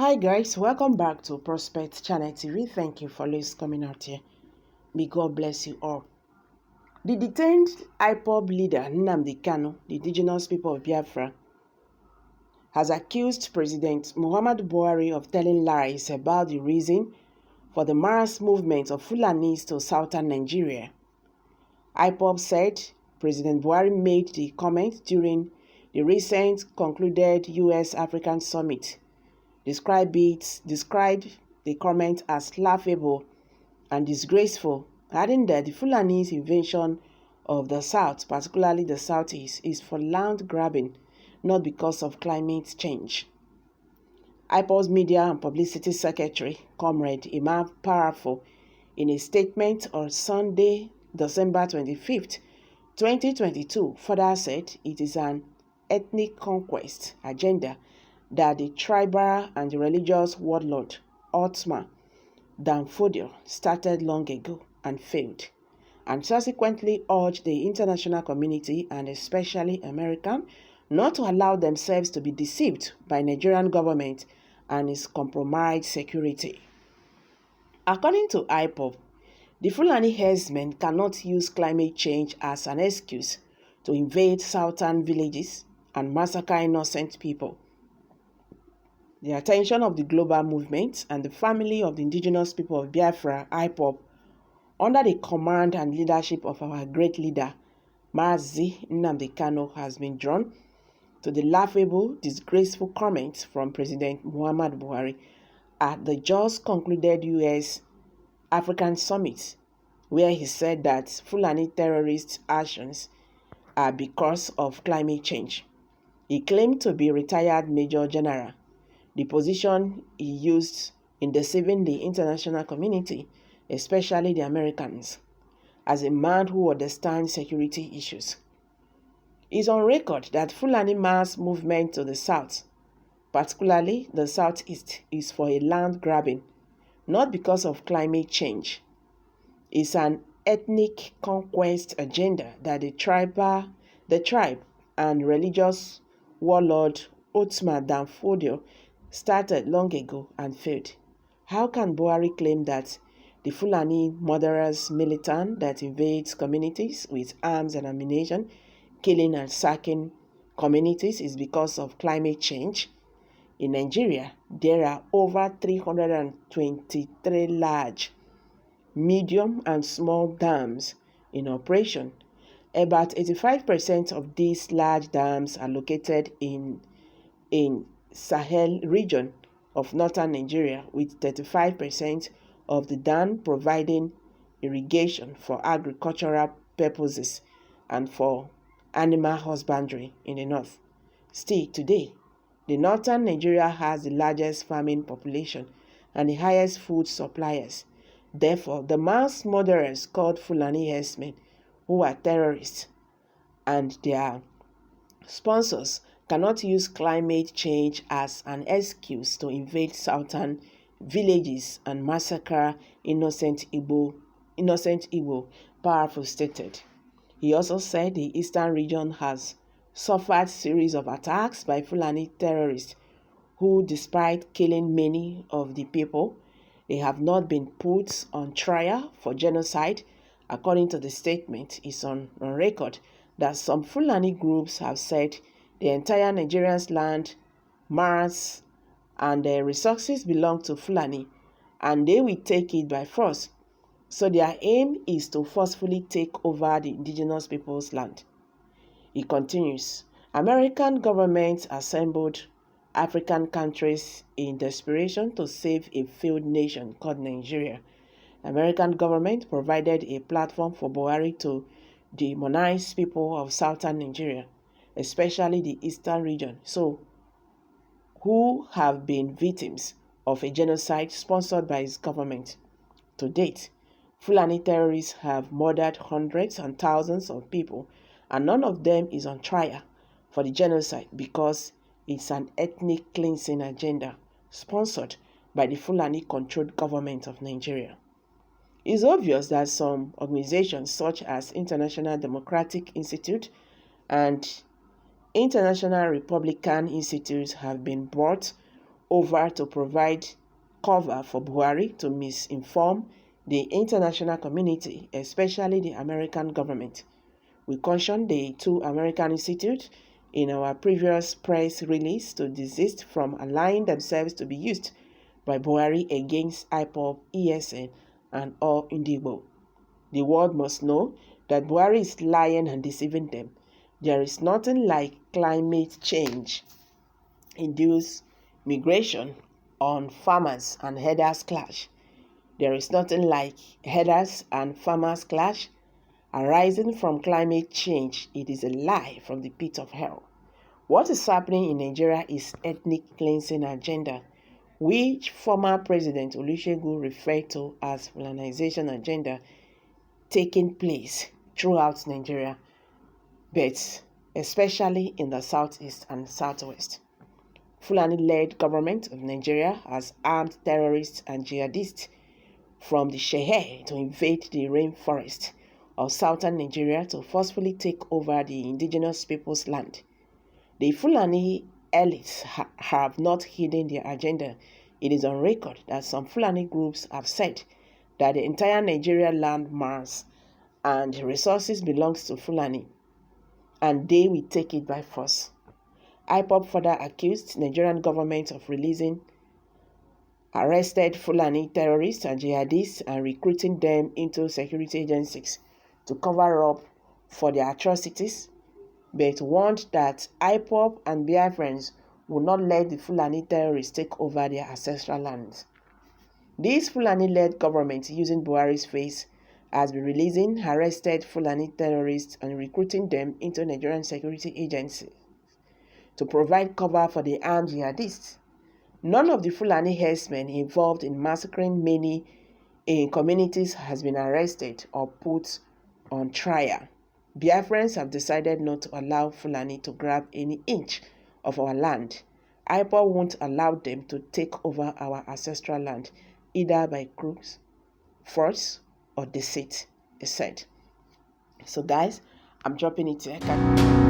Hi guys, welcome back to Prospect Channel TV. Thank you for always coming out here. May God bless you all. The detained IPOB leader Nnamdi Kanu, the indigenous people of Biafra, has accused President Muhammadu Buhari of telling lies about the reason for the mass movement of Fulanis to southern Nigeria. IPOB said President Buhari made the comment during the recent concluded US-African summit. Described the comment as laughable and disgraceful, adding that the Fulani's invasion of the South, particularly the Southeast, is for land grabbing, not because of climate change. IPOB's Media and Publicity Secretary, Comrade Imam Powerful, in a statement on Sunday, December 25th, 2022, further said it is an ethnic conquest agenda that the tribal and the religious warlord Herdsmen started long ago and failed, and subsequently urged the international community and especially America not to allow themselves to be deceived by Nigerian government and its compromised security. According to IPOB, the Fulani herdsmen cannot use climate change as an excuse to invade southern villages and massacre innocent people. The attention of the global movement and the family of the indigenous people of Biafra, IPOB, under the command and leadership of our great leader, Mazi Nnamdi Kanu, has been drawn to the laughable, disgraceful comments from President Muhammadu Buhari at the just concluded US-African summit, where he said that Fulani terrorist actions are because of climate change. He claimed to be retired Major General, the position he used in deceiving the international community, especially the Americans, as a man who understands security issues. It is on record that Fulani mass movement to the south, particularly the southeast, is for a land grabbing, not because of climate change. It's an ethnic conquest agenda that the tribe and religious warlord Herdsmen started long ago and failed. How can Buhari claim that the Fulani murderous militant that invades communities with arms and ammunition, killing and sacking communities, is because of climate change? In Nigeria, there are over 323 large, medium and small dams in operation. About 85% of these large dams are located in Sahel region of northern Nigeria, with 35% of the dam providing irrigation for agricultural purposes and for animal husbandry in the north. Still today, the northern Nigeria has the largest farming population and the highest food suppliers. Therefore, the mass murderers called Fulani herdsmen, who are terrorists, and their sponsors cannot use climate change as an excuse to invade southern villages and massacre innocent Igbo, Powerful stated. He also said the eastern region has suffered series of attacks by Fulani terrorists who, despite killing many of the people, they have not been put on trial for genocide. According to the statement, it's on record that some Fulani groups have said the entire Nigerian's land, mass, and their resources belong to Fulani, and they will take it by force. So their aim is to forcefully take over the indigenous people's land. He continues, American governments assembled African countries in desperation to save a failed nation called Nigeria. American government provided a platform for Buhari to demonize people of southern Nigeria, especially the eastern region, who have been victims of a genocide sponsored by his government. To date, Fulani terrorists have murdered hundreds and thousands of people, and none of them is on trial for the genocide because it's an ethnic cleansing agenda sponsored by the Fulani-controlled government of Nigeria. It's obvious that some organizations such as International Democratic Institute and International Republican Institute have been brought over to provide cover for Buhari to misinform the international community, especially the American government. We cautioned the two American institutes in our previous press release to desist from allowing themselves to be used by Buhari against IPOB, ESN, and all Indigo. The world must know that Buhari is lying and deceiving them. There is nothing like climate change induced migration on farmers and herders clash. There is nothing like herders and farmers clash arising from climate change. It is a lie from the pit of hell. What is happening in Nigeria is ethnic cleansing agenda, which former President Olusegun referred to as Fulanization agenda, taking place throughout Nigeria, but especially in the southeast and southwest. Fulani-led government of Nigeria has armed terrorists and jihadists from the Sahel to invade the rainforest of southern Nigeria to forcefully take over the indigenous people's land. The Fulani elites have not hidden their agenda. It is on record that some Fulani groups have said that the entire Nigeria land mass and resources belongs to Fulani, and they will take it by force. IPOB further accused Nigerian government of releasing arrested Fulani terrorists and jihadists and recruiting them into security agencies to cover up for their atrocities, but warned that IPOB and Biafrans will not let the Fulani terrorists take over their ancestral lands. This Fulani-led government, using Buhari's face, has been releasing arrested Fulani terrorists and recruiting them into Nigerian security agencies to provide cover for the armed jihadists. None of the Fulani herdsmen involved in massacring many communities has been arrested or put on trial. Biafrans have decided not to allow Fulani to grab any inch of our land. IPOB won't allow them to take over our ancestral land, either by crooks, force, or deceit, he said. So guys, I'm dropping it here.